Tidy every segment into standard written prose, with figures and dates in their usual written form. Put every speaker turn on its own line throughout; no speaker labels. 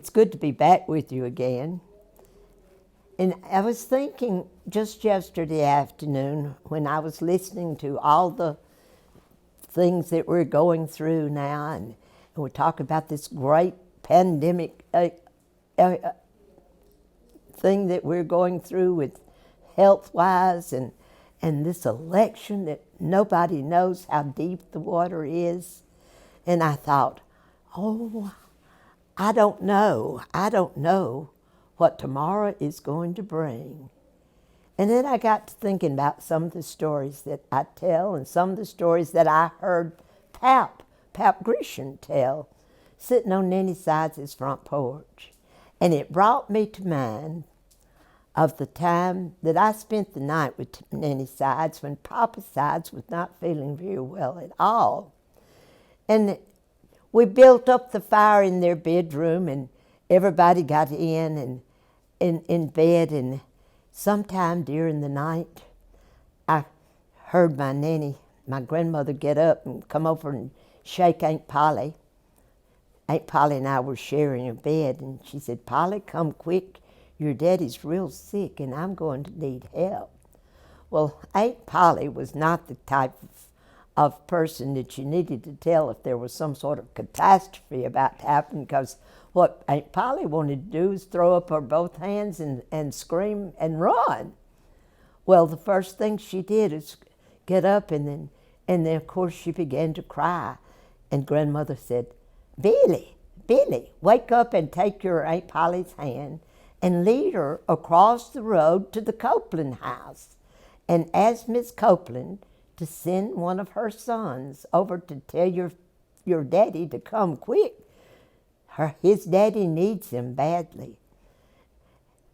It's good to be back with you again. And I was thinking just yesterday afternoon when I was listening to all the things that we're going through now, and we're talking about this great pandemic thing that we're going through with health-wise, and this election that nobody knows how deep the water is. And I thought, oh, I don't know what tomorrow is going to bring. And then I got to thinking about some of the stories that I tell and some of the stories that I heard Pap Grecian tell, sitting on Nanny Sides' front porch. And it brought me to mind of the time that I spent the night with Nanny Sides when Papa Sides was not feeling very well at all. And we built up the fire in their bedroom, and everybody got in bed, and sometime during the night, I heard my grandmother get up and come over and shake Aunt Polly. Aunt Polly and I were sharing a bed, and she said, "Polly, come quick. Your daddy's real sick, and I'm going to need help." Well, Aunt Polly was not the type of person that you needed to tell if there was some sort of catastrophe about to happen, because what Aunt Polly wanted to do was throw up her both hands and scream and run. Well, the first thing she did is get up, and then of course she began to cry. And grandmother said, Billie, wake up and take your Aunt Polly's hand and lead her across the road to the Copeland house. And ask Miss Copeland to send one of her sons over to tell your daddy to come quick. His daddy needs him badly.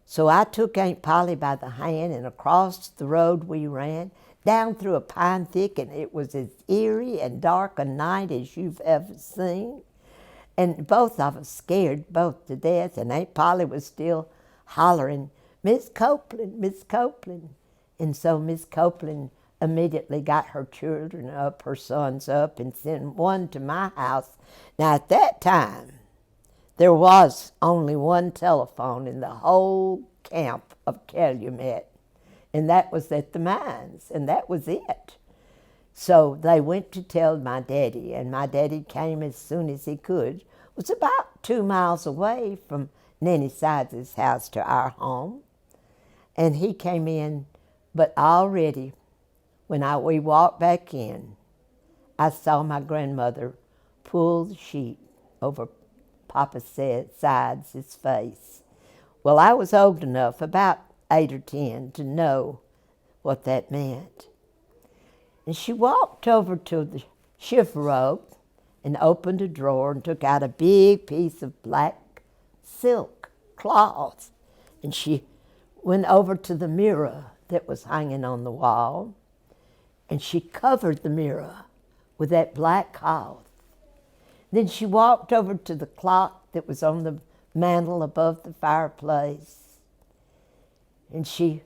So I took Aunt Polly by the hand, and across the road we ran, down through a pine thicket, and it was as eerie and dark a night as you've ever seen. And both of us scared both to death, and Aunt Polly was still hollering, Miss Copeland, Miss Copeland. And so Miss Copeland immediately got her children up, her sons up, and sent one to my house. Now at that time, there was only one telephone in the whole camp of Calumet, and that was at the mines, and that was it. So they went to tell my daddy, and my daddy came as soon as he could. It was about 2 miles away from Nanny Sides' house to our home, and he came in, but already when we walked back in, I saw my grandmother pull the sheet over Papa Sides' face. Well, I was old enough, about 8 or 10, to know what that meant. And she walked over to the chifforobe and opened a drawer and took out a big piece of black silk cloth. And she went over to the mirror that was hanging on the wall, and she covered the mirror with that black cloth. Then she walked over to the clock that was on the mantel above the fireplace, and she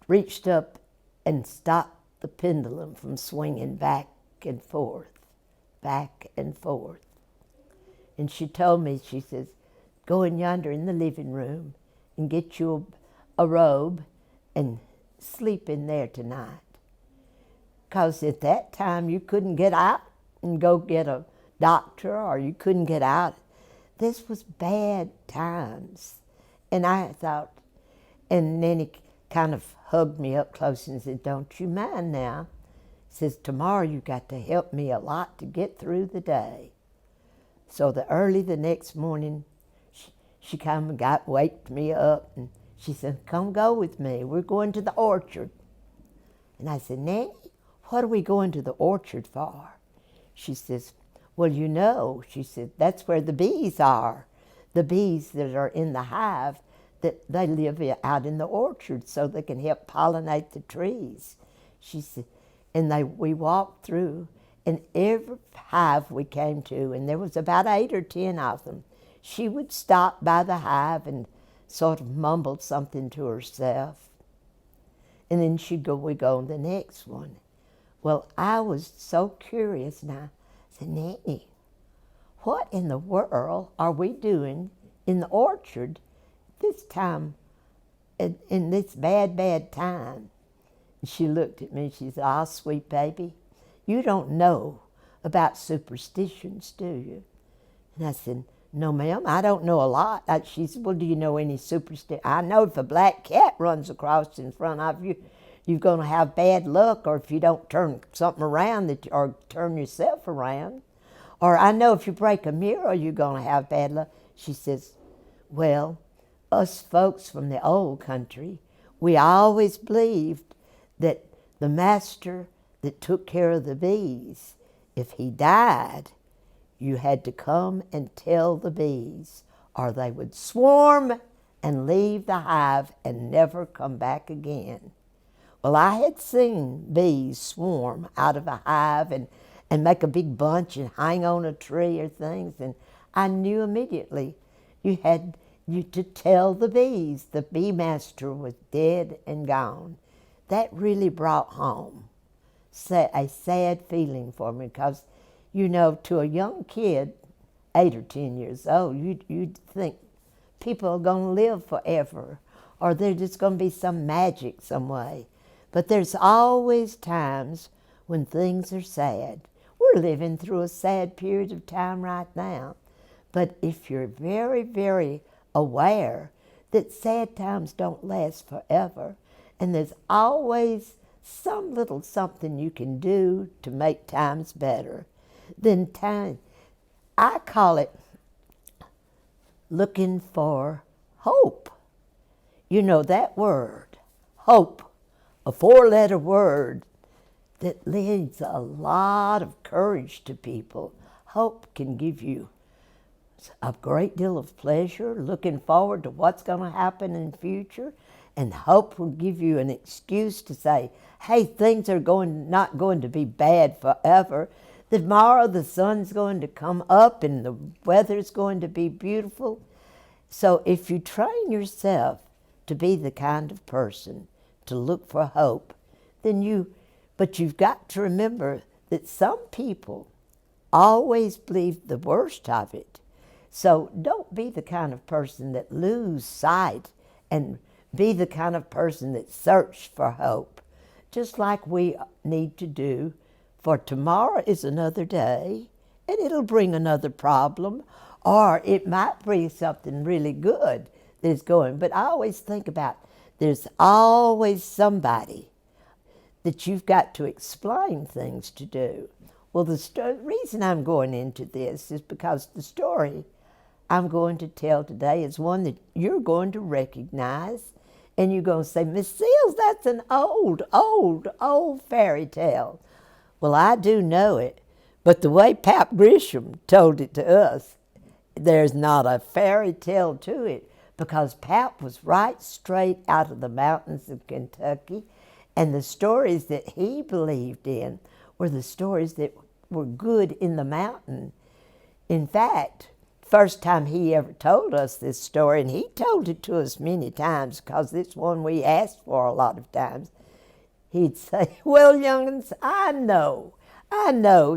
reached up and stopped the pendulum from swinging back and forth, back and forth. And she told me, she says, go in yonder in the living room and get you a robe and sleep in there tonight. Because at that time you couldn't get out and go get a doctor, or you couldn't get out. This was bad times. And I thought, and Nanny kind of hugged me up close and said, don't you mind now. Says, tomorrow you got to help me a lot to get through the day. So early the next morning, she come and waked me up, and she said, come go with me. We're going to the orchard. And I said, Nanny, what are we going to the orchard for? She says, well, you know, she said, that's where the bees are. The bees that are in the hive, that they live out in the orchard so they can help pollinate the trees. She said, and we walked through, and every hive we came to, and there was about 8 or 10 of them, she would stop by the hive and sort of mumble something to herself. And then we'd go on the next one. Well, I was so curious, and I said, Nanny, what in the world are we doing in the orchard this time, in this bad, bad time? And she looked at me and she said, "Ah, sweet baby, you don't know about superstitions, do you?" And I said, "No, ma'am, I don't know a lot." She said, "Well, do you know any superstition?" "I know if a black cat runs across in front of you, you're going to have bad luck, or if you don't turn something around or turn yourself around. Or I know if you break a mirror, you're going to have bad luck." She says, "Well, us folks from the old country, we always believed that the master that took care of the bees, if he died, you had to come and tell the bees, or they would swarm and leave the hive and never come back again." Well, I had seen bees swarm out of a hive and make a big bunch and hang on a tree or things, and I knew immediately you had to tell the bees the bee master was dead and gone. That really brought home a sad feeling for me, because, you know, to a young kid, 8 or 10 years old, you'd think people are going to live forever, or there's just going to be some magic some way. But there's always times when things are sad. We're living through a sad period of time right now. But if you're very, very aware that sad times don't last forever, and there's always some little something you can do to make times better, then I call it looking for hope. You know that word, hope, a 4-letter word that lends a lot of courage to people. Hope can give you a great deal of pleasure, looking forward to what's going to happen in the future, and hope will give you an excuse to say, hey, things are not going to be bad forever. Tomorrow the sun's going to come up and the weather's going to be beautiful. So if you train yourself to be the kind of person to look for hope, but you've got to remember that some people always believe the worst of it. So don't be the kind of person that lose sight, and be the kind of person that search for hope, just like we need to do. For tomorrow is another day, and it'll bring another problem, or it might bring something really good that's going. But I always think about, there's always somebody that you've got to explain things to do. Well, the reason I'm going into this is because the story I'm going to tell today is one that you're going to recognize, and you're going to say, "Miss Seals, that's an old, old, old fairy tale." Well, I do know it, but the way Pap Grisham told it to us, there's not a fairy tale to it, because Pap was right straight out of the mountains of Kentucky, and the stories that he believed in were the stories that were good in the mountain. In fact, first time he ever told us this story, and he told it to us many times, because it's one we asked for a lot of times, he'd say, "Well, young'uns, I know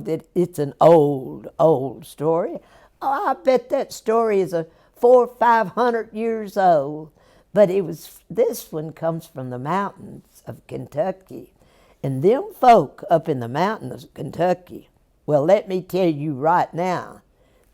that it's an old, old story. Oh, I bet that story is 400 or 500 years old. But this one comes from the mountains of Kentucky. And them folk up in the mountains of Kentucky, well, let me tell you right now,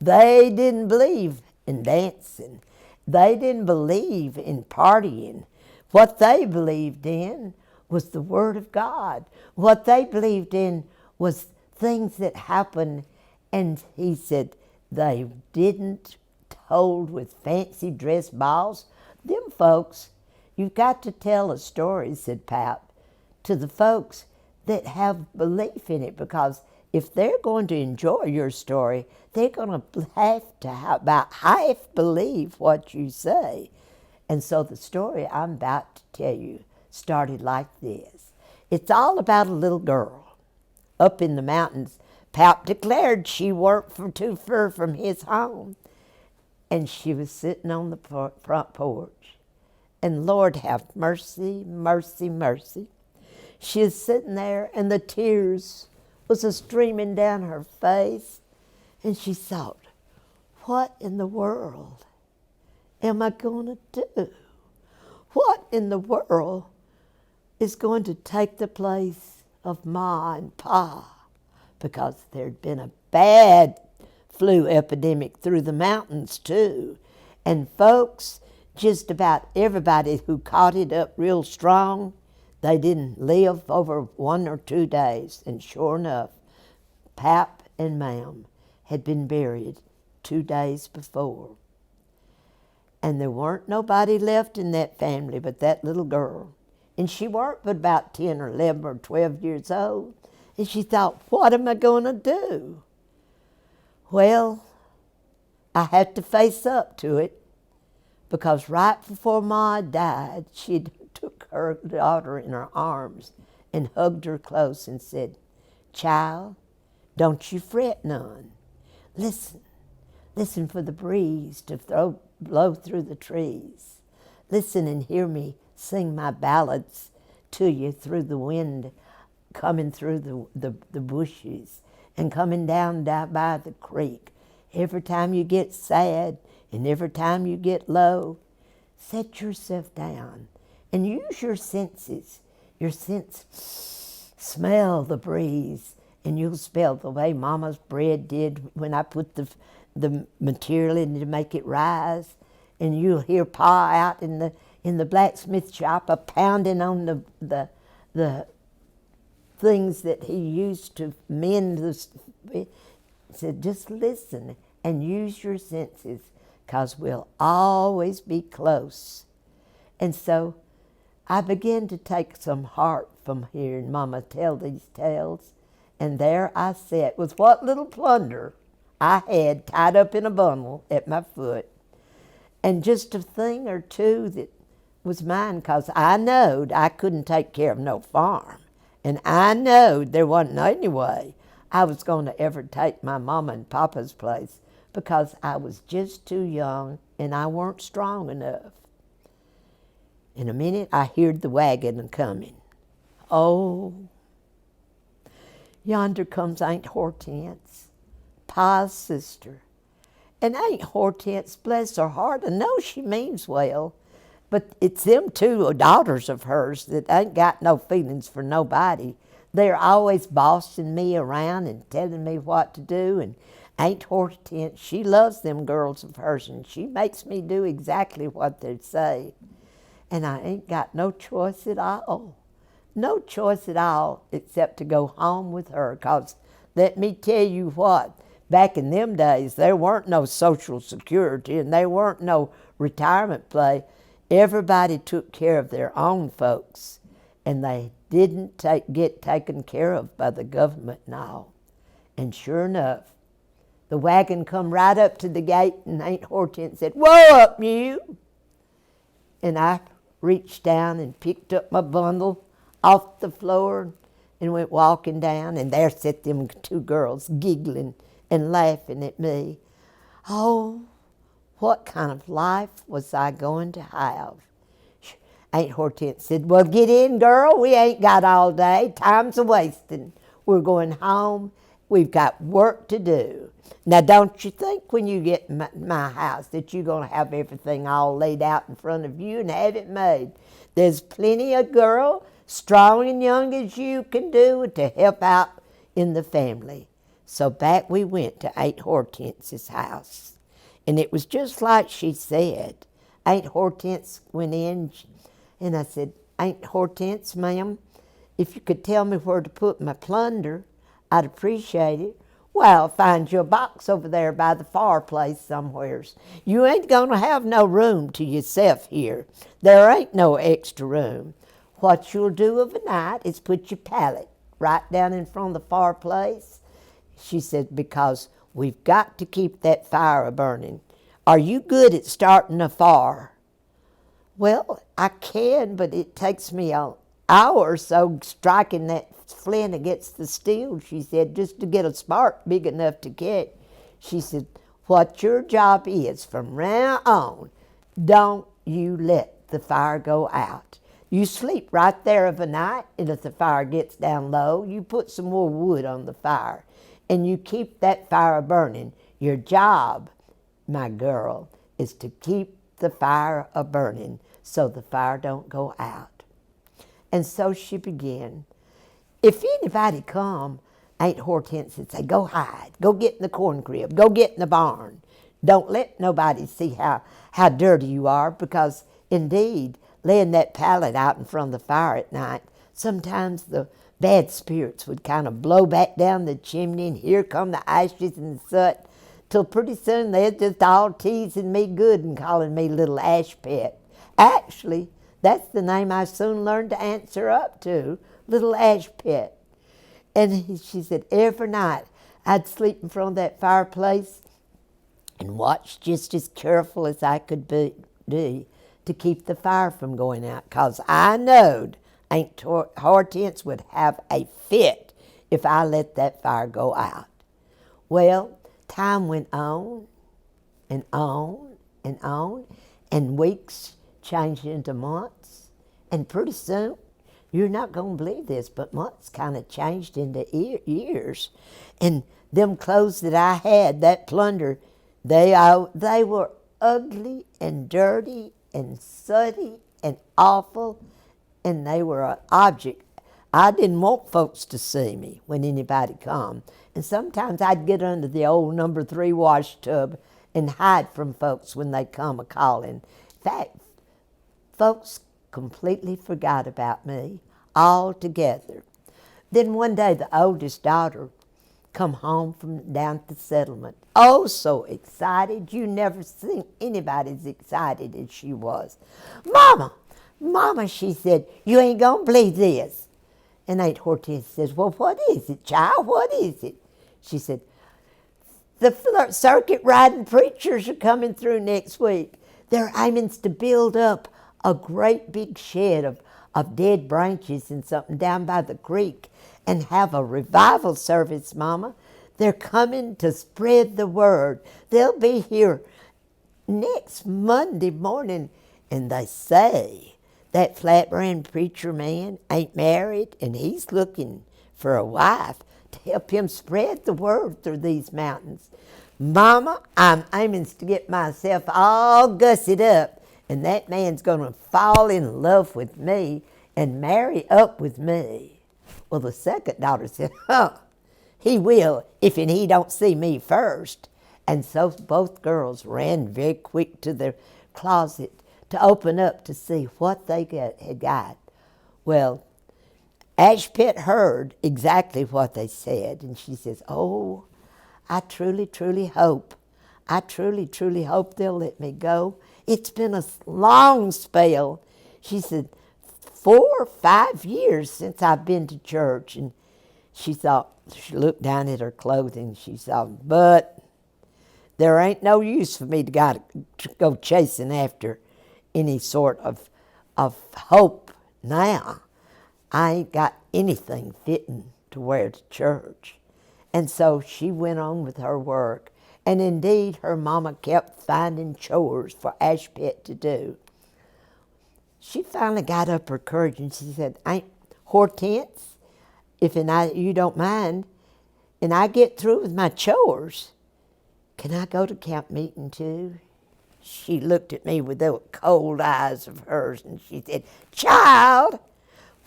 they didn't believe in dancing. They didn't believe in partying. What they believed in was the Word of God. What they believed in was things that happened." And he said they didn't hold with fancy dress balls. Them folks, you've got to tell a story, said Pap, to the folks that have belief in it, because if they're going to enjoy your story, they're going to have about half believe what you say. And so the story I'm about to tell you started like this. It's all about a little girl up in the mountains. Pap declared she weren't too far from his home, and she was sitting on the front porch. And Lord have mercy, mercy, mercy. She was sitting there, and the tears was streaming down her face. And she thought, what in the world am I going to do? What in the world is going to take the place of Ma and Pa? Because there'd been a bad flu epidemic through the mountains too. And folks, just about everybody who caught it up real strong, they didn't live over 1 or 2 days. And sure enough, Pap and Mam had been buried 2 days before. And there weren't nobody left in that family but that little girl. And she weren't but about 10 or 11 or 12 years old. And she thought, what am I going to do? Well, I had to face up to it, because right before Ma died, she took her daughter in her arms and hugged her close and said, child, don't you fret none. Listen for the breeze to blow through the trees. Listen and hear me sing my ballads to you through the wind, coming through the bushes and coming down by the creek. Every time you get sad and every time you get low, set yourself down and use your senses. Your sense, smell the breeze, and you'll smell the way Mama's bread did when I put the material in to make it rise. And you'll hear Pa out in the blacksmith shop pounding on the things that he used to mend the. Said, just listen and use your senses, because we'll always be close. And so I began to take some heart from hearing Mama tell these tales. And there I sat with what little plunder I had tied up in a bundle at my foot, and just a thing or two that was mine, because I knowed I couldn't take care of no farm. And I knowed there wasn't any way I was going to ever take my Mama and Papa's place, because I was just too young and I weren't strong enough. In a minute, I heard the wagon coming. Oh, yonder comes Aunt Hortense, Pa's sister. And Aunt Hortense, bless her heart, I know she means well, but it's them two daughters of hers that ain't got no feelings for nobody. They're always bossing me around and telling me what to do. And Aunt Hortense, she loves them girls of hers, and she makes me do exactly what they say. And I ain't got no choice at all. No choice at all except to go home with her, 'cause let me tell you what, back in them days, there weren't no Social Security and there weren't no retirement pay. Everybody took care of their own folks, and they didn't get taken care of by the government and all. And sure enough, the wagon come right up to the gate, and Aunt Hortense said, "Whoa up, you!" And I reached down and picked up my bundle off the floor and went walking down, and there sat them two girls giggling and laughing at me. Oh, what kind of life was I going to have? Aunt Hortense said, "Well, get in, girl. We ain't got all day. Time's a-wasting. We're going home. We've got work to do. Now, don't you think when you get my house that you're going to have everything all laid out in front of you and have it made. There's plenty of girl, strong and young as you, can do to help out in the family." So back we went to Aunt Hortense's house. And it was just like she said. Aunt Hortense went in, and I said, "Aunt Hortense, ma'am, if you could tell me where to put my plunder, I'd appreciate it." "Well, find you a box over there by the fireplace somewheres. You ain't going to have no room to yourself here. There ain't no extra room. What you'll do of a night is put your pallet right down in front of the fireplace." She said, "Because we've got to keep that fire a-burning. Are you good at starting a fire?" "Well, I can, but it takes me an hour or so striking that flint against the steel," she said, "just to get a spark big enough to catch." She said, "What your job is from now on, don't you let the fire go out. You sleep right there of a night, and if the fire gets down low, you put some more wood on the fire, and you keep that fire burning. Your job my girl, is to keep the fire a-burning so the fire don't go out. And so she began. If anybody come, Aunt Hortense would say, go hide, go get in the corn crib, go get in the barn. Don't let nobody see how dirty you are, because indeed, laying that pallet out in front of the fire at night, sometimes the bad spirits would kind of blow back down the chimney, and here come the ashes and the soot, till pretty soon they're just all teasing me good and calling me little ash pet. Actually, that's the name I soon learned to answer up to, little ash pet. And she said every night I'd sleep in front of that fireplace and watch just as careful as I could be to keep the fire from going out, because I knowed Aunt Hortense would have a fit if I let that fire go out. Well, time went on and on and on, and weeks changed into months, and pretty soon, you're not going to believe this, but months kind of changed into years. And them clothes that I had, that plunder, they were ugly and dirty and sooty and awful, and they were an object. I didn't want folks to see me when anybody come. And sometimes I'd get under the old number 3 wash tub and hide from folks when they come a-calling. In fact, folks completely forgot about me altogether. Then one day the oldest daughter come home from down at the settlement. Oh, so excited. You never seen anybody as excited as she was. Mama, she said, you ain't gonna believe this. And Aunt Hortense says, well, what is it, child? What is it? She said, the circuit riding preachers are coming through next week. They're aiming to build up a great big shed of dead branches and something down by the creek and have a revival service, Mama. They're coming to spread the word. They'll be here next Monday morning, and they say that flat-brand preacher man ain't married, and he's looking for a wife to help him spread the word through these mountains. Mama, I'm aiming to get myself all gussied up, and that man's going to fall in love with me and marry up with me. Well, the second daughter said, he will if he don't see me first. And so both girls ran very quick to their closet to open up to see what they had got. Well, Ash Pit heard exactly what they said, and she says, oh, I truly, truly hope they'll let me go. It's been a long spell. She said, 4 or 5 years since I've been to church. And she looked down at her clothing. She thought, but there ain't no use for me to go chasing after any sort of hope now. I ain't got anything fitting to wear to church. And so she went on with her work. And indeed, her mama kept finding chores for Ash Pit to do. She finally got up her courage and she said, Aunt Hortense, if you don't mind, and I get through with my chores, can I go to camp meeting too? She looked at me with those cold eyes of hers and she said, child,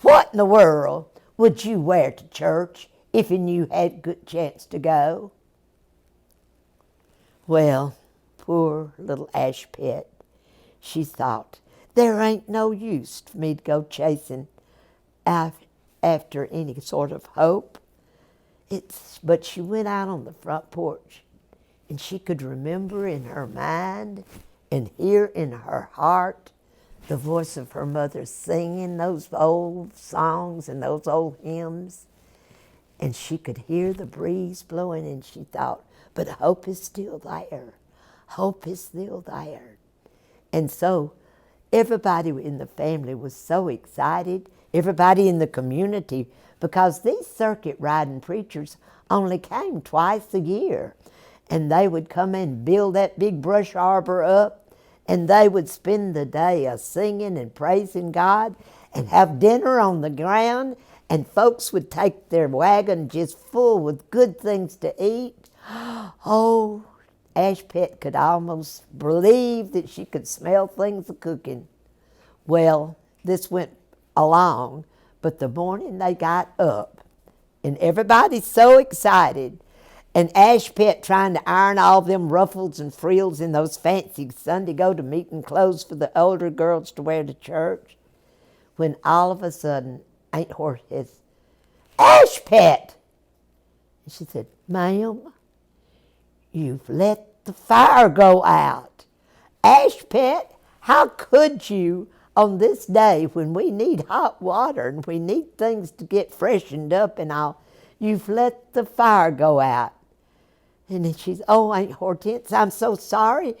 what in the world would you wear to church if you had a good chance to go? Well, poor little Ash Pit, she thought, there ain't no use for me to go chasing after any sort of hope. But she went out on the front porch, and she could remember in her mind and hear in her heart the voice of her mother singing those old songs and those old hymns. And she could hear the breeze blowing, and she thought, but hope is still there. Hope is still there. And so everybody in the family was so excited, everybody in the community, because these circuit riding preachers only came twice a year. And they would come and build that big brush arbor up, and they would spend the day singing and praising God and have dinner on the ground, and folks would take their wagon just full with good things to eat. Oh, Ashpet could almost believe that she could smell things a-cooking. Well, this went along, but the morning they got up, and everybody's so excited, and Ashpet trying to iron all them ruffles and frills in those fancy Sunday go-to-meeting clothes for the older girls to wear to church, when all of a sudden Aunt Horse says, "Ashpet!" And she said, "Ma'am, you've let the fire go out. Ashpet, how could you on this day when we need hot water and we need things to get freshened up and all, you've let the fire go out?" And then she's, "Oh, Aunt Hortense, I'm so sorry.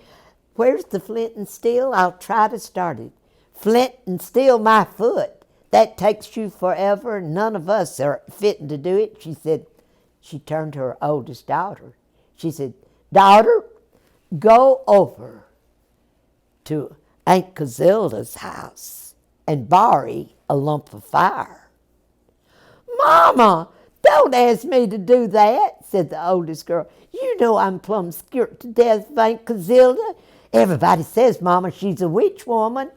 Where's the flint and steel? I'll try to start it." "Flint and steel my foot. That takes you forever, and none of us are fitting to do it." She said, she turned to her oldest daughter. She said, "Daughter, go over to Aunt Casilda's house and borrow a lump of fire." "Mama, don't ask me to do that," said the oldest girl. "You know I'm plumb scared to death of Aunt Casilda. Everybody says, Mama, she's a witch woman.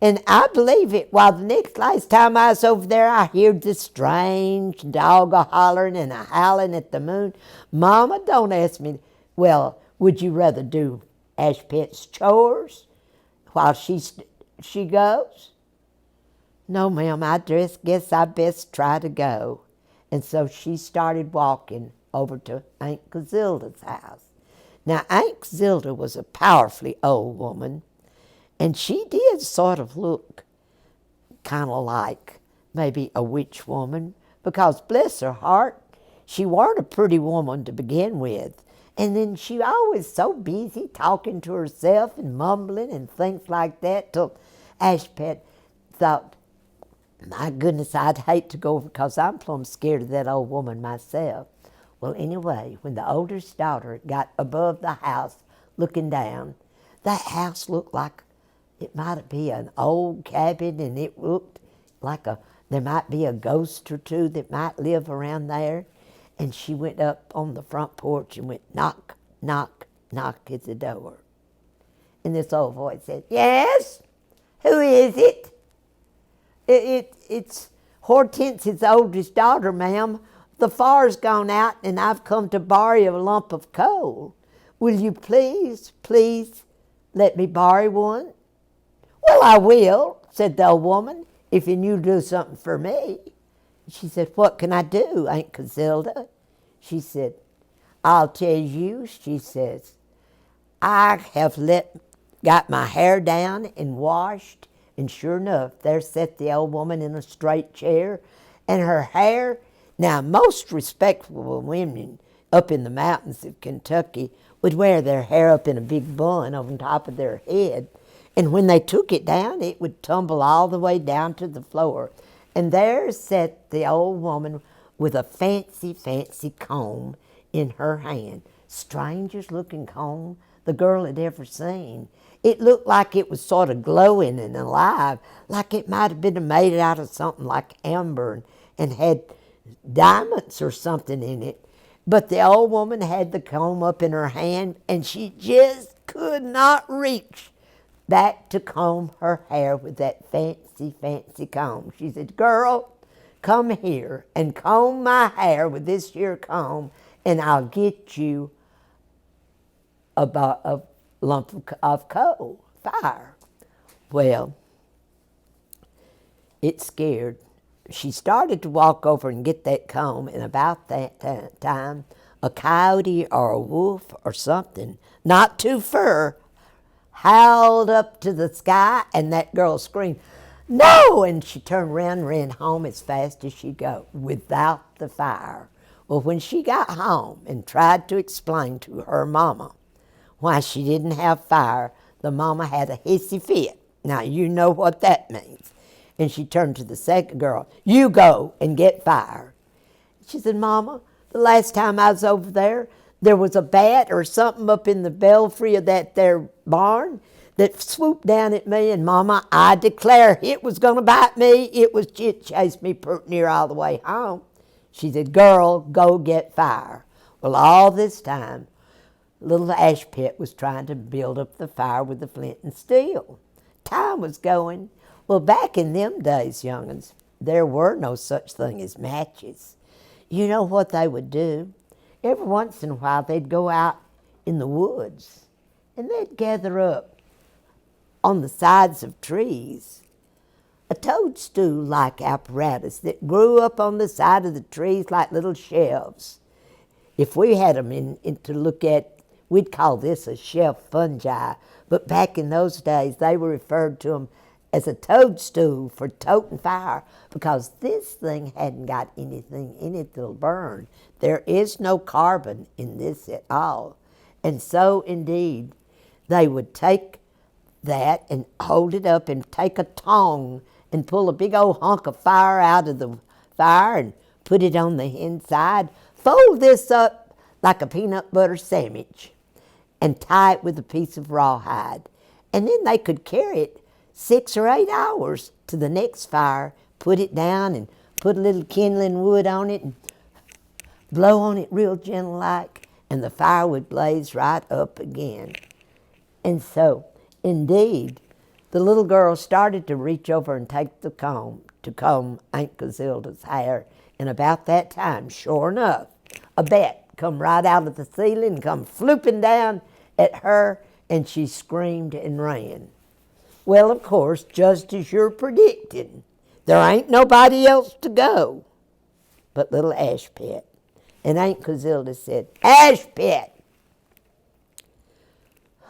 And I believe it. While the last time I was over there, I heard this strange dog a-hollering and a-howling at the moon. Mama, don't ask me." "Well, would you rather do Ashpet's chores while she goes?" "No, ma'am, I just guess I best try to go." And so she started walking over to Aunt Casilda's house. Now, Aunt Casilda was a powerfully old woman, and she did sort of look kind of like maybe a witch woman, because bless her heart, she weren't a pretty woman to begin with. And then she always so busy talking to herself and mumbling and things like that, till Ashpet thought, "My goodness, I'd hate to go over because I'm plumb scared of that old woman myself." Well, anyway, when the oldest daughter got above the house looking down, that house looked like it might be an old cabin, and it looked like there might be a ghost or two that might live around there. And she went up on the front porch and went knock, knock, knock at the door. And this old voice said, "Yes? Who is it?" It's Hortense's oldest daughter, ma'am. The fire's gone out, and I've come to borrow a lump of coal. Will you please let me borrow one?" "Well, I will," said the old woman, "if you do something for me." She said, "What can I do, Aunt Casilda?" She said, "I'll tell you," she says, "I have got my hair down and washed, and sure enough, there sat the old woman in a straight chair, and her hair, now most respectable women up in the mountains of Kentucky would wear their hair up in a big bun on top of their head, and when they took it down, it would tumble all the way down to the floor. And there sat the old woman with a fancy, fancy comb in her hand. Strangest looking comb the girl had ever seen. It looked like it was sort of glowing and alive, like it might have been made out of something like amber and had diamonds or something in it. But the old woman had the comb up in her hand, and she just could not reach back to comb her hair with that fancy, fancy comb. She said, "Girl, come here and comb my hair with this here comb, and I'll get you a lump of coal, fire." Well, it scared. She started to walk over and get that comb, and about that time, a coyote or a wolf or something, not too far, howled up to the sky, and that girl screamed, "No!" And she turned around and ran home as fast as she'd go, without the fire. Well, when she got home and tried to explain to her mama why she didn't have fire, the mama had a hissy fit. Now, you know what that means. And she turned to the second girl, "You go and get fire." She said, "Mama, the last time I was over there was a bat or something up in the belfry of that there barn that swooped down at me, and Mama, I declare it was going to bite me. It chased me pretty near all the way home." She said, "Girl, go get fire." Well, all this time, little Ash Pet was trying to build up the fire with the flint and steel. Time was going. Well, back in them days, young'uns, there were no such thing as matches. You know what they would do? Every once in a while, they'd go out in the woods and they'd gather up on the sides of trees a toadstool-like apparatus that grew up on the side of the trees like little shelves. If we had them in to look at, we'd call this a shelf fungi, but back in those days, they were referred to them as a toadstool for toting fire because this thing hadn't got anything in it that'll burn. There is no carbon in this at all. And so, indeed, they would take that and hold it up and take a tong and pull a big old hunk of fire out of the fire and put it on the inside, fold this up like a peanut butter sandwich and tie it with a piece of rawhide. And then they could carry it 6 or 8 hours to the next fire, put it down and put a little kindling wood on it and blow on it real gentle like, and the fire would blaze right up again. And so, indeed, the little girl started to reach over and take the comb to comb Aunt Gazilda's hair, and about that time, sure enough, a bat come right out of the ceiling and come flooping down at her, and she screamed and ran. Well, of course, just as you're predicting, there ain't nobody else to go but little Ash Pet. And Aunt Gazilda said, "Ash Pet!"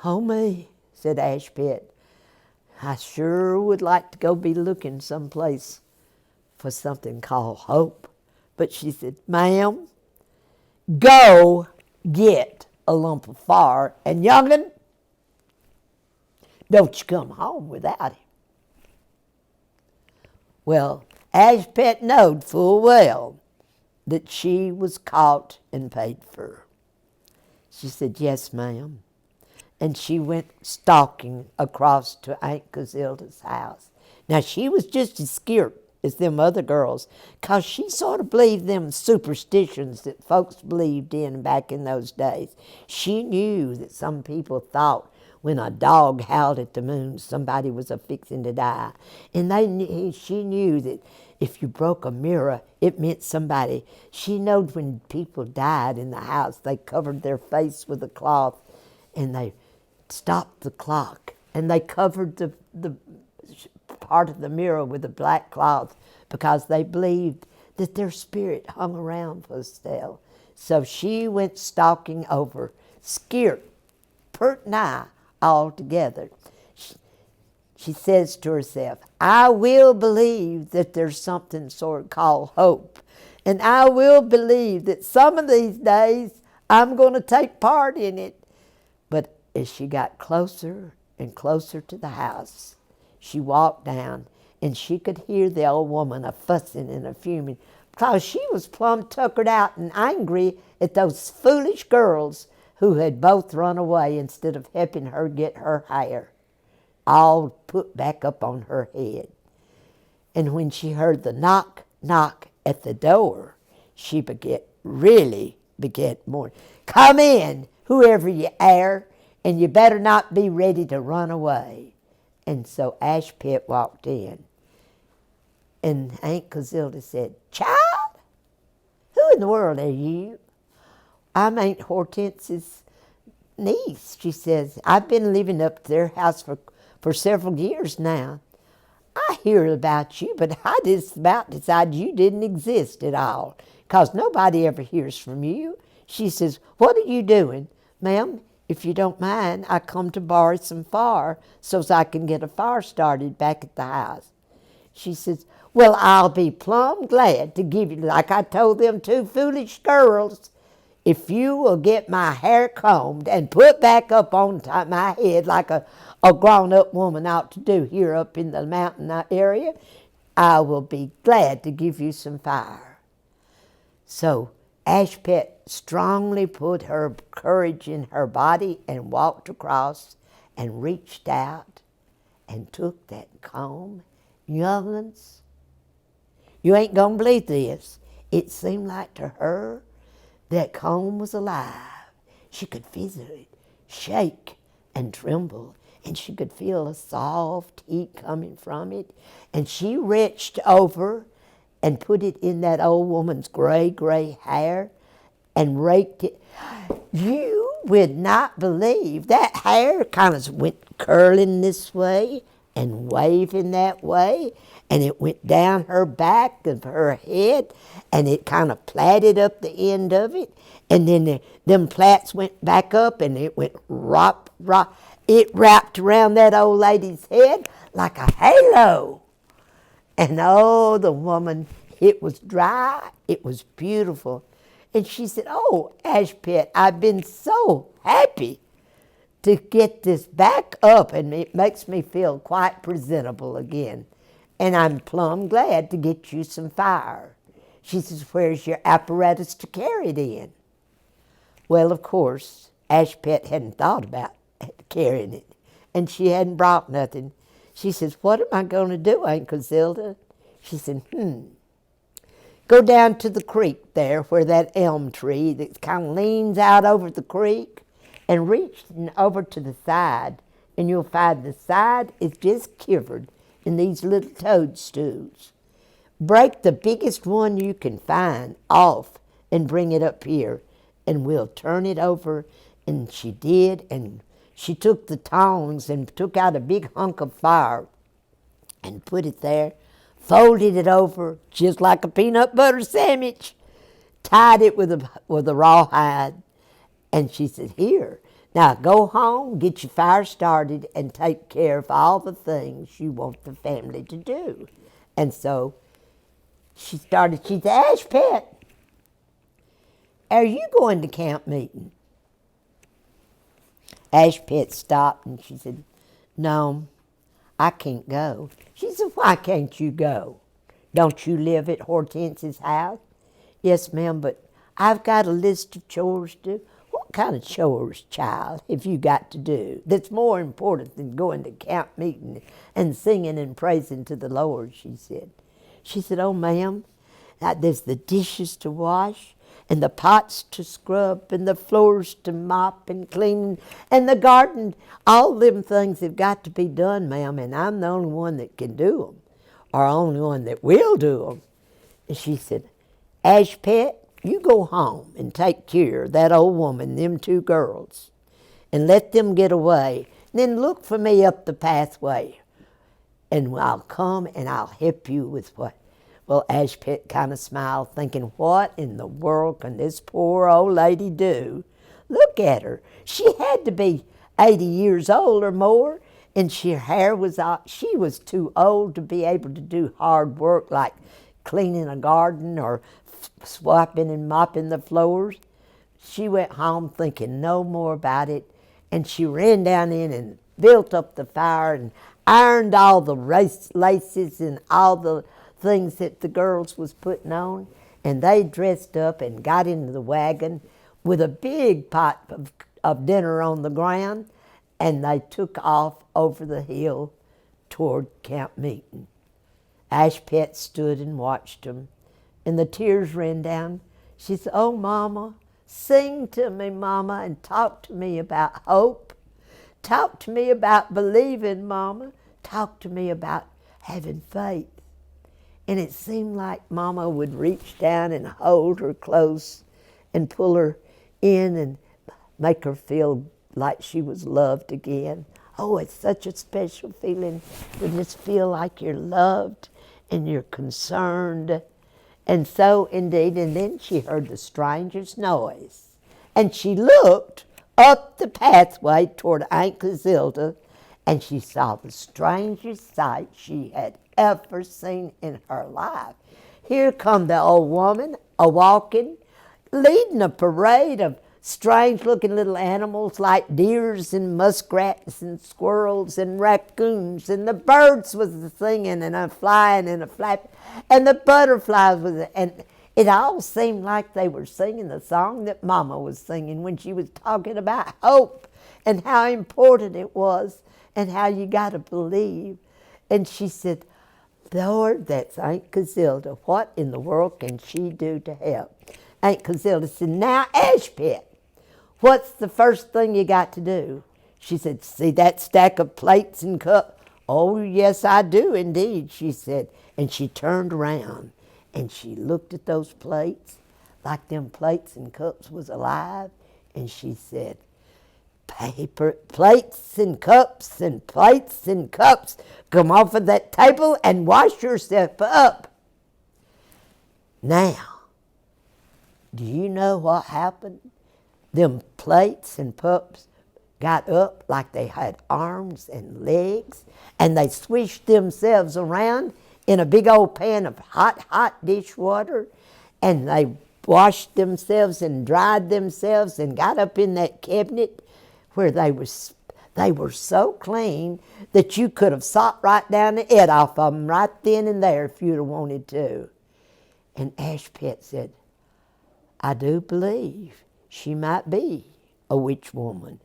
"Oh me," said Ash Pet. "I sure would like to go be looking someplace for something called hope." But she said, "Ma'am, go get a lump of fire, and young'un, don't you come home without him." Well, Ash Pet knowed full well that she was caught and paid for. She said, "Yes, ma'am." And she went stalking across to Aunt Gazilda's house. Now, she was just as scared as them other girls, 'cause she sort of believed them superstitions that folks believed in back in those days. She knew that some people thought when a dog howled at the moon, somebody was a-fixing to die. And she knew that if you broke a mirror, it meant somebody. She knowed when people died in the house, they covered their face with a cloth and they stopped the clock, and they covered the part of the mirror with a black cloth because they believed that their spirit hung around for a spell. So she went stalking over, scared, pert nigh altogether. She says to herself, "I will believe that there's something sort of called hope, and I will believe that some of these days I'm going to take part in it." But as she got closer and closer to the house, she walked down, and she could hear the old woman a-fussing and a-fuming because she was plumb tuckered out and angry at those foolish girls who had both run away instead of helping her get her hair all put back up on her head. And when she heard the knock, knock at the door, she really began more. "Come in, whoever you air, and you better not be ready to run away." And so Ash Pet walked in. And Aunt Gazilda said, "Child, who in the world are you?" "I'm Aunt Hortense's niece," she says. "I've been living up at their house for several years now. I hear about you, but I just about decided you didn't exist at all, 'cause nobody ever hears from you." She says, "What are you doing?" "Ma'am, if you don't mind, I come to borrow some fire so's I can get a fire started back at the house." She says, "Well, I'll be plumb glad to give you, like I told them 2 foolish girls, if you will get my hair combed and put back up on my head like a grown-up woman ought to do here up in the mountain area, I will be glad to give you some fire." So Ash Pet strongly put her courage in her body and walked across and reached out and took that comb. Young'uns, you ain't gonna believe this. It seemed like to her that comb was alive. she could feel it shake and tremble, and she could feel a soft heat coming from it. And she reached over and put it in that old woman's gray hair and raked it. You would not believe that hair kind of went curling this way and waving that way, and it went down her back of her head, and it kind of plaited up the end of it, and then them plaits went back up, and it went it wrapped around that old lady's head like a halo. And oh, the woman, it was dry, it was beautiful. And she said, oh, Ashpit, I've been so happy to get this back up, and it makes me feel quite presentable again. And I'm plumb glad to get you some fire. She says, where's your apparatus to carry it in? Well, of course, Ashpit hadn't thought about carrying it, and she hadn't brought nothing. She says, what am I going to do, Aunt Casilda? She said, go down to the creek there where that elm tree that kind of leans out over the creek, and reach over to the side, and you'll find the side is just covered in these little toadstools. Break the biggest one you can find off and bring it up here, and we'll turn it over. And she did, and she took the tongs and took out a big hunk of fire and put it there, folded it over just like a peanut butter sandwich, tied it with a rawhide, and she said, here, now go home, get your fire started, and take care of all the things you want the family to do. And so she said, Ashpit, are you going to camp meeting? Ashpit stopped, and she said, no, I can't go. She said, why can't you go? Don't you live at Hortense's house? Yes, ma'am, but I've got a list of chores to do. What kind of chores, child, have you got to do that's more important than going to camp meeting and singing and praising to the Lord, she said. She said, oh, ma'am, there's the dishes to wash, and the pots to scrub, and the floors to mop and clean, and the garden. All them things have got to be done, ma'am, and I'm the only one that can do them, or only one that will do them. And she said, Ashpit, you go home and take care of that old woman, them two girls, and let them get away. And then look for me up the pathway, and I'll come and I'll help you with what. Well, Ashpit kind of smiled, thinking, what in the world can this poor old lady do? Look at her. She had to be 80 years old or more, and her hair was out. She was too old to be able to do hard work like cleaning a garden or swiping and mopping the floors. She went home thinking no more about it, and she ran down in and built up the fire and ironed all the laces and all the things that the girls was putting on, and they dressed up and got into the wagon with a big pot of dinner on the ground, and they took off over the hill toward camp meeting. Ashpit stood and watched them, and the tears ran down. She said, oh, Mama, sing to me, Mama, and talk to me about hope. Talk to me about believing, Mama. Talk to me about having faith. And it seemed like Mama would reach down and hold her close and pull her in and make her feel like she was loved again. Oh, it's such a special feeling to just feel like you're loved and you're concerned. And so, indeed, and then she heard the stranger's noise. And she looked up the pathway toward Aunt Casilda, and she saw the strangest sight she had ever seen in her life. Here come the old woman a-walking, leading a parade of strange-looking little animals like deers and muskrats and squirrels and raccoons, and the birds was singing and a-flying and a-flapping, and the butterflies was, and it all seemed like they were singing the song that Mama was singing when she was talking about hope and how important it was and how you got to believe. And she said, Lord, that's Aunt Casilda. What in the world can she do to help? Aunt Casilda said, now, Ashpit, What's the first thing you got to do? She said, see that stack of plates and cups? Oh, yes, I do indeed, she said. And she turned around and she looked at those plates like them plates and cups was alive. And she said, paper, plates and plates and cups, come off of that table and wash yourself up. Now, do you know what happened? Them plates and cups got up like they had arms and legs, and they swished themselves around in a big old pan of hot dishwater, and they washed themselves and dried themselves and got up in that cabinet where they were so clean that you could have sopped right down the head off of them right then and there if you'd have wanted to. And Ashpet said, I do believe she might be a witch woman.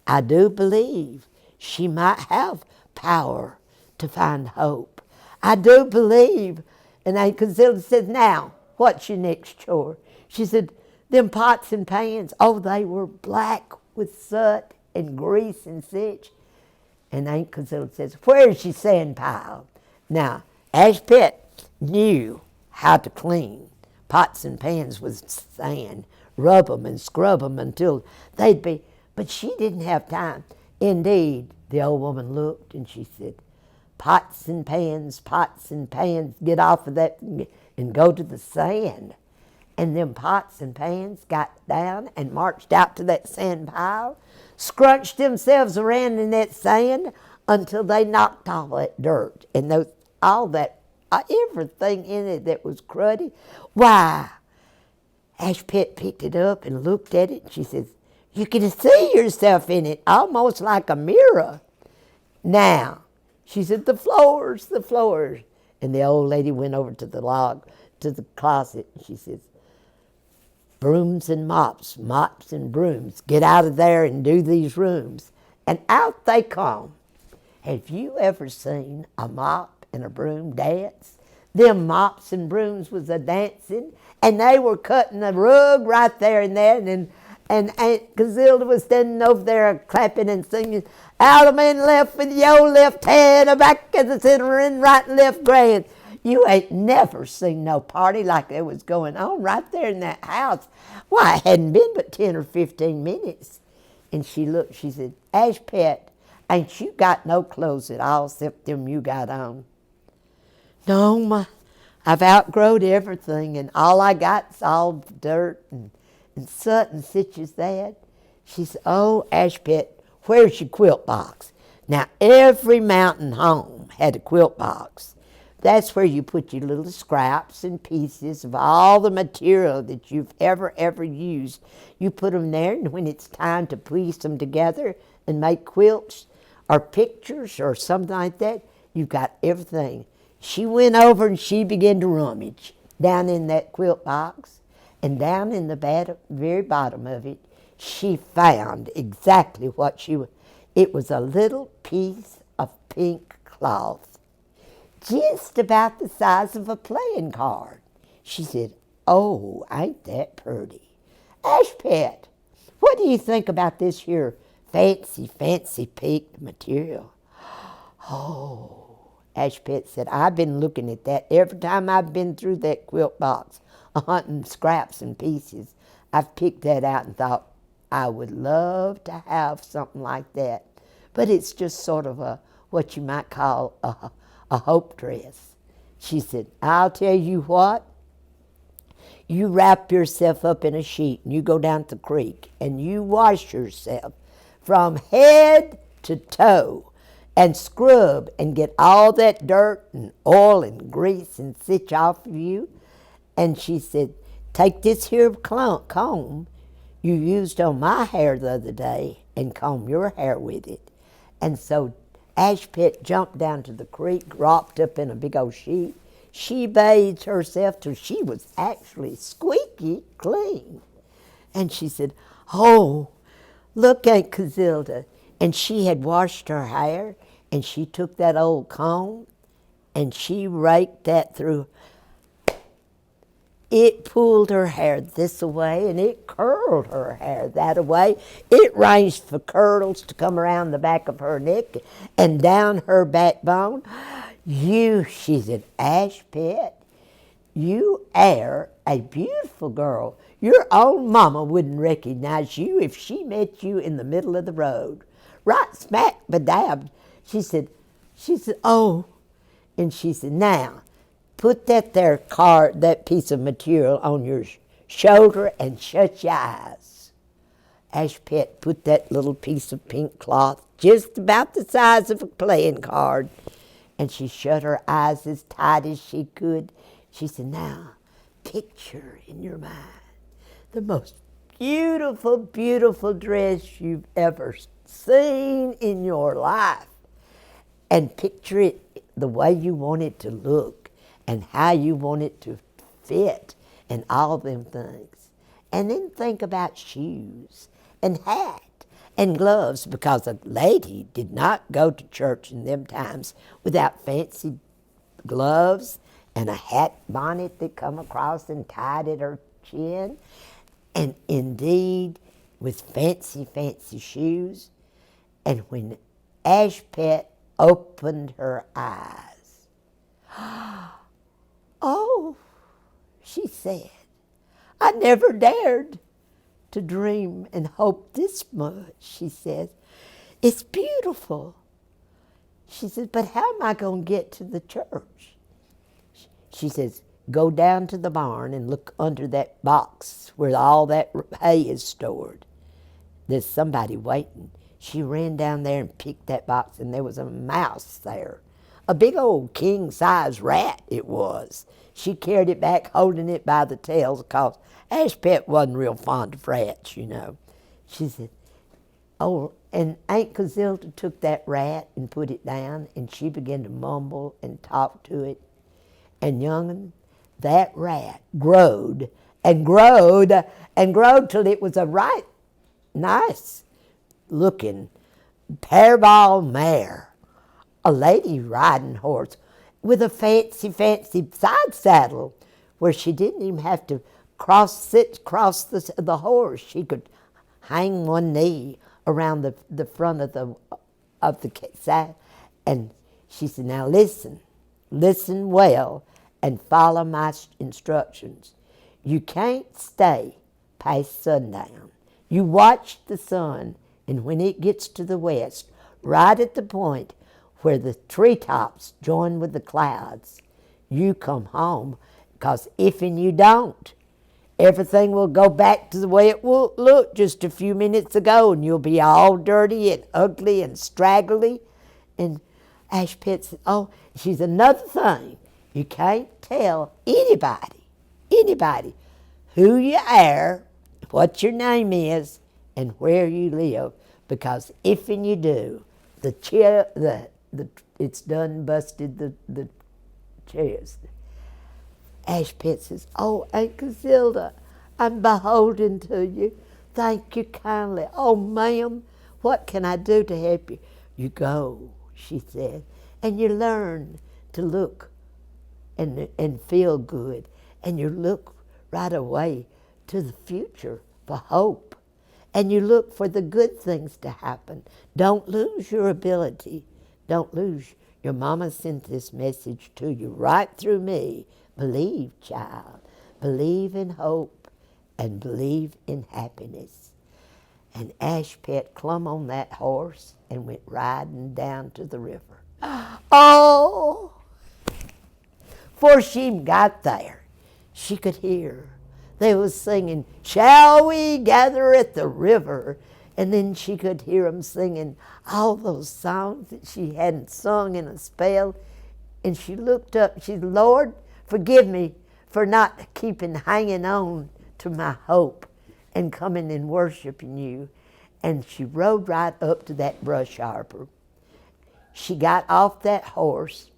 I do believe she might have power to find hope. I do believe. And Aunt Casilda said, now, what's your next chore? She said, them pots and pans, oh, they were black with soot and grease and such. And Aunt Casilda says, where's your sand pile? Now, Ashpet knew how to clean pots and pans with sand, rub them and scrub them until they'd be, but she didn't have time. Indeed, the old woman looked and she said, pots and pans, get off of that and go to the sand. And them pots and pans got down and marched out to that sand pile, scrunched themselves around in that sand until they knocked all that dirt and everything in it that was cruddy. Why, Ashpet picked it up and looked at it and she says, you can see yourself in it, almost like a mirror. Now, she said, the floors. And the old lady went over to the closet, and she says, brooms and mops and brooms, get out of there and do these rooms. And out they come. Have you ever seen a mop and a broom dance? Them mops and brooms was a dancing, and they were cutting the rug right there and there, and Aunt Casilda was standing over there clapping and singing, Alderman left with your left hand, a back at the center and right and left grand. You ain't never seen no party like that was going on right there in that house. Why, it hadn't been but 10 or 15 minutes. And she looked, she said, Ashpet, ain't you got no clothes at all except them you got on? No, I've outgrowed everything, and all I got's all dirt and soot and such as that. She said, oh, Ashpet, where's your quilt box? Now, every mountain home had a quilt box. That's where you put your little scraps and pieces of all the material that you've ever used. You put them there, and when it's time to piece them together and make quilts or pictures or something like that, you've got everything. She went over and she began to rummage down in that quilt box, and down in the very bottom of it, she found exactly what she was. It was a little piece of pink cloth, just about the size of a playing card. She said, oh, ain't that pretty? Ashpet, what do you think about this here fancy pink material? Oh, Ashpet said, I've been looking at that every time I've been through that quilt box, hunting scraps and pieces. I've picked that out and thought, I would love to have something like that. But it's just sort of what you might call a hope dress. She said, I'll tell you what, you wrap yourself up in a sheet and you go down to the creek and you wash yourself from head to toe and scrub and get all that dirt and oil and grease and such off of you. And she said, take this here comb you used on my hair the other day and comb your hair with it. And so Ashpet jumped down to the creek, wrapped up in a big old sheet. She bathed herself till she was actually squeaky clean. And she said, oh, look, Aunt Casilda. And she had washed her hair, and she took that old comb, and she raked that through. It pulled her hair this way, and it curled her hair that way. It arranged for curls to come around the back of her neck and down her backbone. She said, Ashpet, you are a beautiful girl. Your own mama wouldn't recognize you if she met you in the middle of the road. Right smack bedab. She said, oh. And she said, now, put that piece of material on your shoulder and shut your eyes. Ashpet put that little piece of pink cloth just about the size of a playing card, and she shut her eyes as tight as she could. She said, now, picture in your mind the most beautiful, beautiful dress you've ever seen in your life. And picture it the way you want it to look and how you want it to fit and all them things. And then think about shoes and hat and gloves, because a lady did not go to church in them times without fancy gloves and a hat bonnet that come across and tied at her chin, and indeed with fancy, fancy shoes. And when Ashpet opened her eyes, oh, she said, I never dared to dream and hope this much, she says. It's beautiful. She says, but how am I going to get to the church? She says, go down to the barn and look under that box where all that hay is stored. There's somebody waiting. She ran down there and picked that box, and there was a mouse there. A big old king-size rat it was. She carried it back, holding it by the tails, because Ashpet wasn't real fond of rats, you know. She said, oh, and Aunt Casilda took that rat and put it down, and she began to mumble and talk to it. And young'un, that rat growed and growed and growed till it was a right nice looking Pairball mare, a lady riding horse with a fancy, fancy side saddle where she didn't even have to sit across the horse. She could hang one knee around the front of the saddle. And she said, now listen well and follow my instructions. You can't stay past sundown. You watch the sun, and when it gets to the west, right at the point where the treetops join with the clouds, you come home, because if and you don't, everything will go back to the way it looked just a few minutes ago, and you'll be all dirty and ugly and straggly. And Ashpet said, oh, she's another thing. You can't tell anybody who you are, what your name is, and where you live, because if and you do, it's done busted the chairs. Ashpet says, oh, Aunt Casilda, I'm beholden to you. Thank you kindly. Oh, ma'am, what can I do to help you? You go, she said, and you learn to look and feel good, and you look right away to the future for hope, and you look for the good things to happen. Don't lose your ability. Don't lose. Your mama sent this message to you right through me. Believe, child. Believe in hope and believe in happiness. And Ashpet clumb on that horse and went riding down to the river. Oh! Before she got there, she could hear. They was singing, shall we gather at the river? And then she could hear them singing all those songs that she hadn't sung in a spell. And she looked up, she said, Lord, forgive me for not hanging on to my hope and coming and worshiping you. And she rode right up to that brush arbor. She got off that horse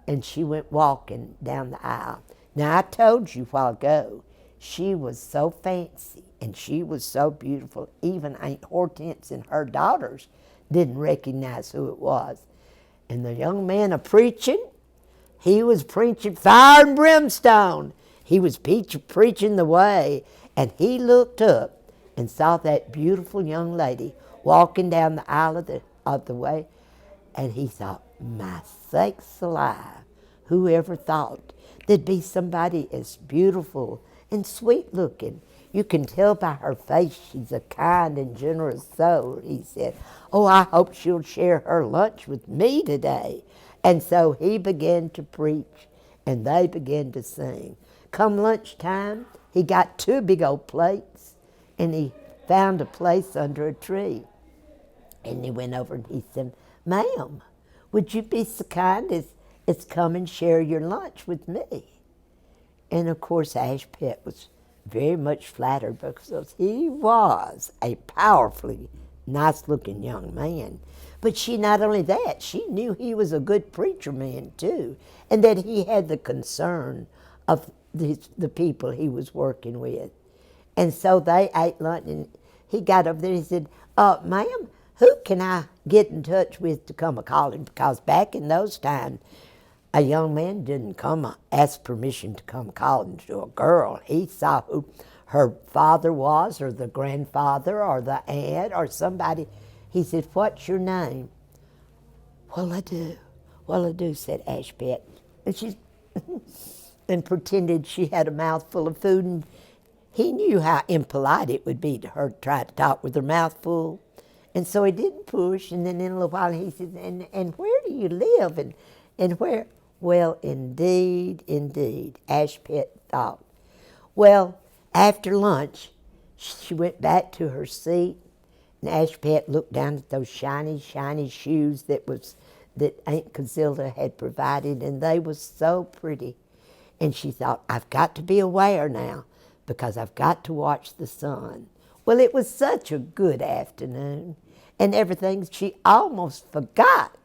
and she went walking down the aisle. Now, I told you a while ago, she was so fancy and she was so beautiful, even Aunt Hortense and her daughters didn't recognize who it was. And the young man he was preaching fire and brimstone. he was preaching the way, and he looked up and saw that beautiful young lady walking down the aisle of the way, and he thought, my sakes alive, whoever thought there'd be somebody as beautiful and sweet looking. You can tell by her face she's a kind and generous soul, he said. Oh, I hope she'll share her lunch with me today. And so he began to preach, and they began to sing. Come lunchtime, he got 2 big old plates, and he found a place under a tree. And he went over and he said, ma'am, would you be so kind as come and share your lunch with me? And of course, Ashpet was very much flattered because he was a powerfully nice-looking young man. But she, not only that, she knew he was a good preacher man too, and that he had the concern of the people he was working with. And so they ate lunch, and he got up there and he said, ma'am, who can I get in touch with to come a-calling? Because back in those times, a young man didn't come ask permission to come calling to a girl. He saw who her father was, or the grandfather, or the aunt, or somebody. He said, what's your name? Well, I do, said Ashpet. And she and pretended she had a mouthful of food, and he knew how impolite it would be to her to try to talk with her mouth full. And so he didn't push, and then in a little while he said, and where do you live, and where? Well, indeed, Ashpet thought. Well, after lunch, she went back to her seat, and Ashpet looked down at those shiny, shiny shoes that Aunt Casilda had provided, and they was so pretty. And she thought, I've got to be aware now, because I've got to watch the sun. Well, it was such a good afternoon, and everything, she almost forgot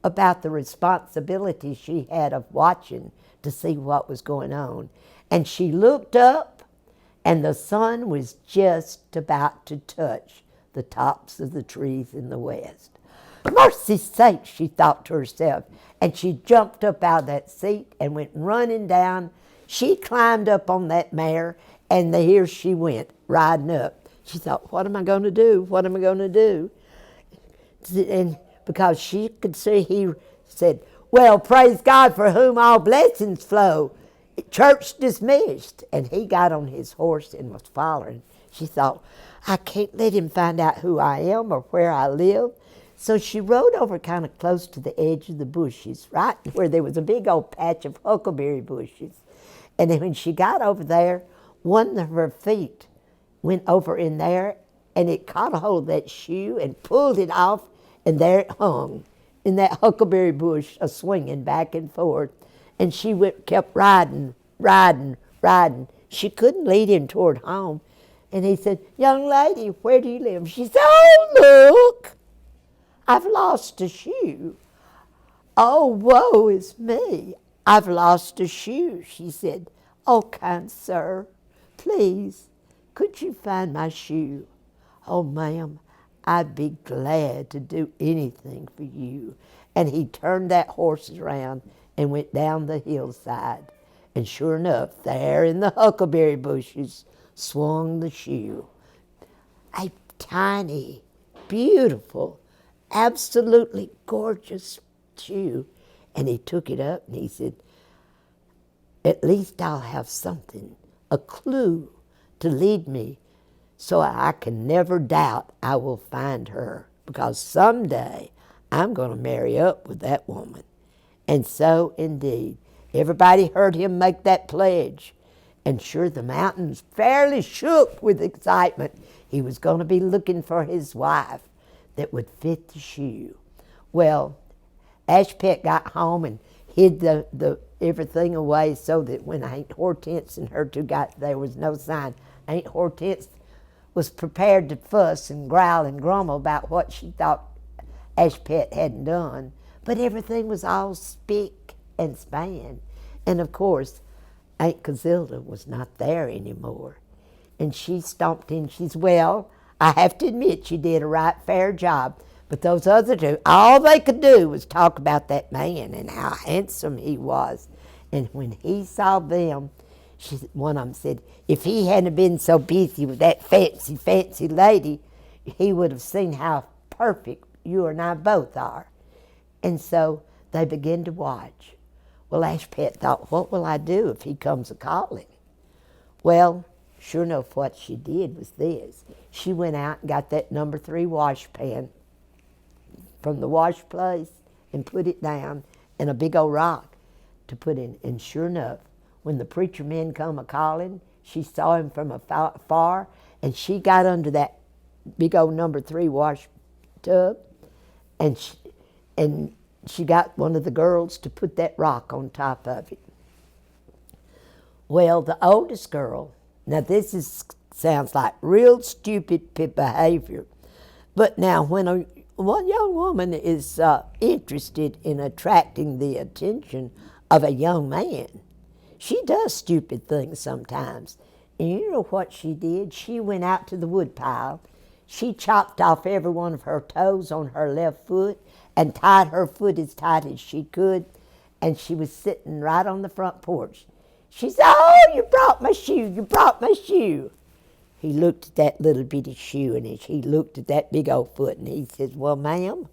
about the responsibility she had of watching to see what was going on. And she looked up, and the sun was just about to touch the tops of the trees in the west. Mercy's sake, she thought to herself, and she jumped up out of that seat and went running down. She climbed up on that mare, and here she went, riding up. She thought, what am I going to do? What am I going to do? And because she could see, he said, well, praise God for whom all blessings flow. Church dismissed. And he got on his horse and was following. She thought, I can't let him find out who I am or where I live. So she rode over kind of close to the edge of the bushes, right where there was a big old patch of huckleberry bushes. And then when she got over there, one of her feet went over in there, and it caught a hold of that shoe and pulled it off, and there it hung in that huckleberry bush, swinging back and forth. And she kept riding. She couldn't lead him toward home. And he said, young lady, where do you live? She said, oh, look, I've lost a shoe. Oh, woe is me. I've lost a shoe, she said. Oh, kind sir, please, could you find my shoe? Oh, ma'am, I'd be glad to do anything for you. And he turned that horse around and went down the hillside. And sure enough, there in the huckleberry bushes swung the shoe. A tiny, beautiful, absolutely gorgeous shoe. And he took it up and he said, at least I'll have something, a clue to lead me, so I can never doubt I will find her, because someday I'm going to marry up with that woman. And so, indeed, everybody heard him make that pledge. And sure, the mountains fairly shook with excitement. He was going to be looking for his wife that would fit the shoe. Well, Ashpet got home and hid the everything away so that when Aunt Hortense and her two got there was no sign. Aunt Hortense was prepared to fuss and growl and grumble about what she thought Ashpet hadn't done, but everything was all spick and span. And of course, Aunt Casilda was not there anymore. And she stomped in. She said, well, I have to admit you did a right fair job, but those other two, all they could do was talk about that man and how handsome he was. And when he saw them, One of them said, if he hadn't been so busy with that fancy lady, he would have seen how perfect you and I both are. And so they began to watch. Well, Ashpet thought, what will I do if he comes a-calling? Well, sure enough, what she did was this. She went out and got that number 3 wash pan from the wash place and put it down in a big old rock to put in. And sure enough, when the preacher men come a-calling, she saw him from afar, and she got under that big old number 3 wash tub, and she got one of the girls to put that rock on top of it. Well, the oldest girl, now sounds like real stupid behavior, but now when one young woman is interested in attracting the attention of a young man, she does stupid things sometimes. And you know what she did? She went out to the woodpile. She chopped off every one of her toes on her left foot and tied her foot as tight as she could, and she was sitting right on the front porch. She said, oh, you brought my shoe, you brought my shoe. He looked at that little bitty shoe, and he looked at that big old foot, and he says, well, ma'am,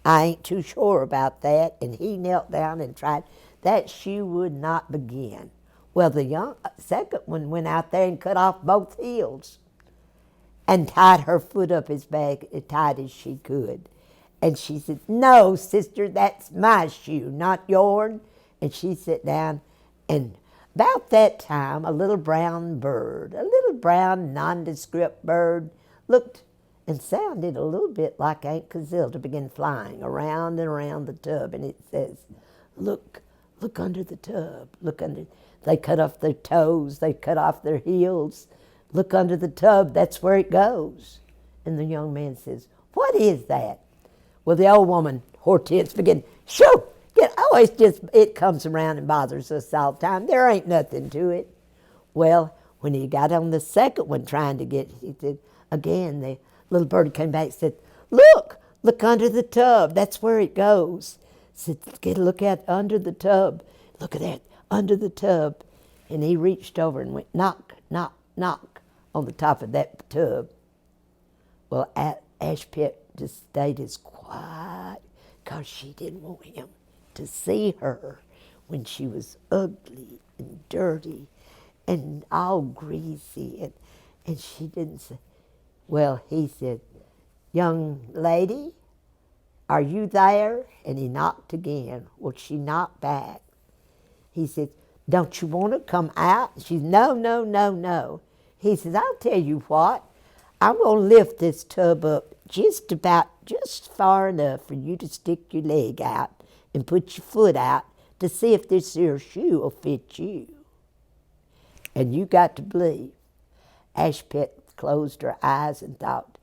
I ain't too sure about that. And he knelt down and tried. That shoe would not begin. Well, the second one went out there and cut off both heels and tied her foot up as tight as she could. And she said, no, sister, that's my shoe, not yours. And she sat down, and about that time, a little brown nondescript bird, looked and sounded a little bit like Aunt Casilda, began flying around and around the tub, and it says, look under the tub, look under. They cut off their toes, they cut off their heels. Look under the tub, that's where it goes. And the young man says, what is that? Well, the old woman, Hortense, began, shoo! It comes around and bothers us all the time. There ain't nothing to it. Well, when he got on the second one trying to get, he said, again, the little bird came back and said, look under the tub. That's where it goes. He said, look at under the tub. Look at that, under the tub. And he reached over and went knock, knock, knock on the top of that tub. Well, Ashpet just stayed as quiet because she didn't want him to see her when she was ugly and dirty and all greasy. And she didn't say, well, he said, young lady, are you there? And he knocked again. Well, she knocked back. He said, don't you want to come out? She said, no. He says, I'll tell you what, I'm going to lift this tub up just far enough for you to stick your leg out and put your foot out to see if this here shoe will fit you. And you got to believe. Ashpet closed her eyes and thought,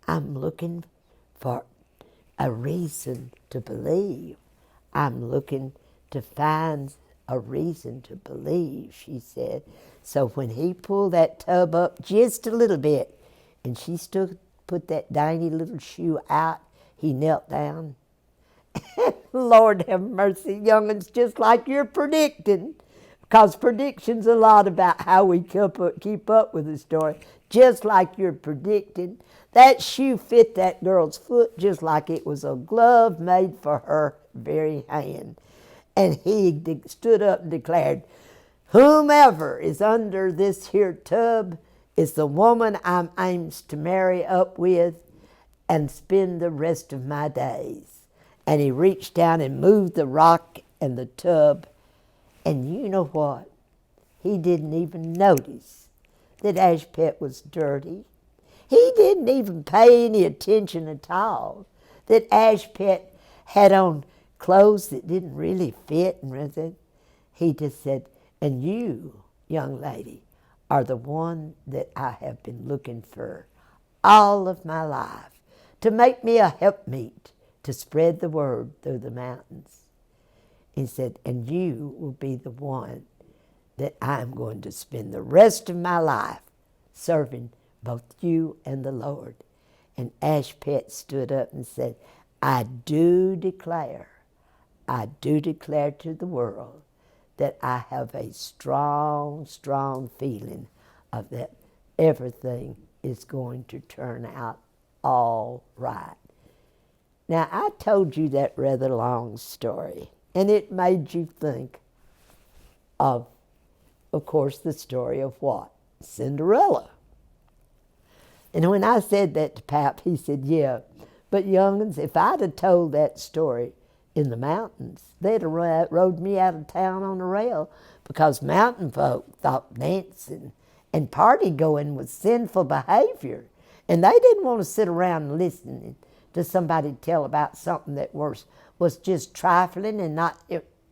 I'm looking for a reason to believe. I'm looking to find a reason to believe, she said. So when he pulled that tub up just a little bit, and she put that tiny little shoe out, he knelt down. Lord have mercy, young'uns, just like you're predicting, because prediction's a lot about how we keep up with the story. Just like you're predicting, that shoe fit that girl's foot just like it was a glove made for her very hand. And he stood up and declared, whomever is under this here tub is the woman I'm aims to marry up with and spend the rest of my days. And he reached down and moved the rock and the tub. And you know what? He didn't even notice that Ashpet was dirty. He didn't even pay any attention at all that Ashpet had on clothes that didn't really fit. And he just said, and you, young lady, are the one that I have been looking for all of my life, to make me a helpmeet to spread the word through the mountains. He said, and you will be the one that I'm going to spend the rest of my life serving both you and the Lord. And Ashpet stood up and said, I do declare to the world that I have a strong, strong feeling of that everything is going to turn out all right. Now, I told you that rather long story, and it made you think of course, the story of what? Cinderella. And when I said that to Pap, he said, yeah, but young'uns, if I'd have told that story in the mountains, they'd have rode me out of town on a rail because mountain folk thought dancing and party going was sinful behavior. And they didn't want to sit around listening to somebody tell about something that was just trifling and not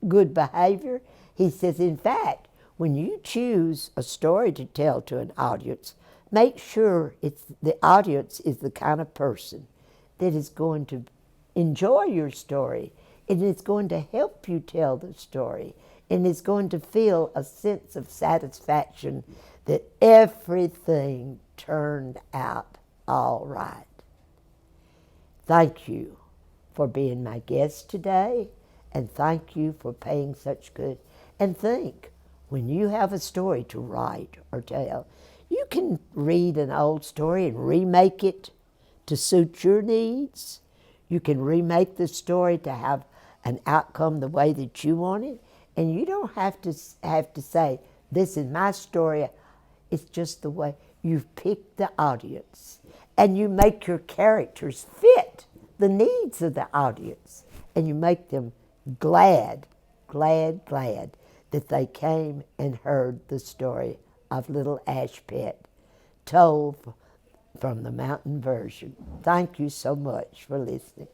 good behavior. He says, in fact, when you choose a story to tell to an audience, make sure the audience is the kind of person that is going to enjoy your story, and it's going to help you tell the story, and it's going to feel a sense of satisfaction that everything turned out all right. Thank you for being my guest today, and thank you for paying such good. And think, when you have a story to write or tell, you can read an old story and remake it to suit your needs. You can remake the story to have an outcome the way that you want it. And you don't have to say, this is my story. It's just the way you've picked the audience. And you make your characters fit the needs of the audience. And you make them glad that they came and heard the story of Little Ash Pet told from the mountain version. Thank you so much for listening.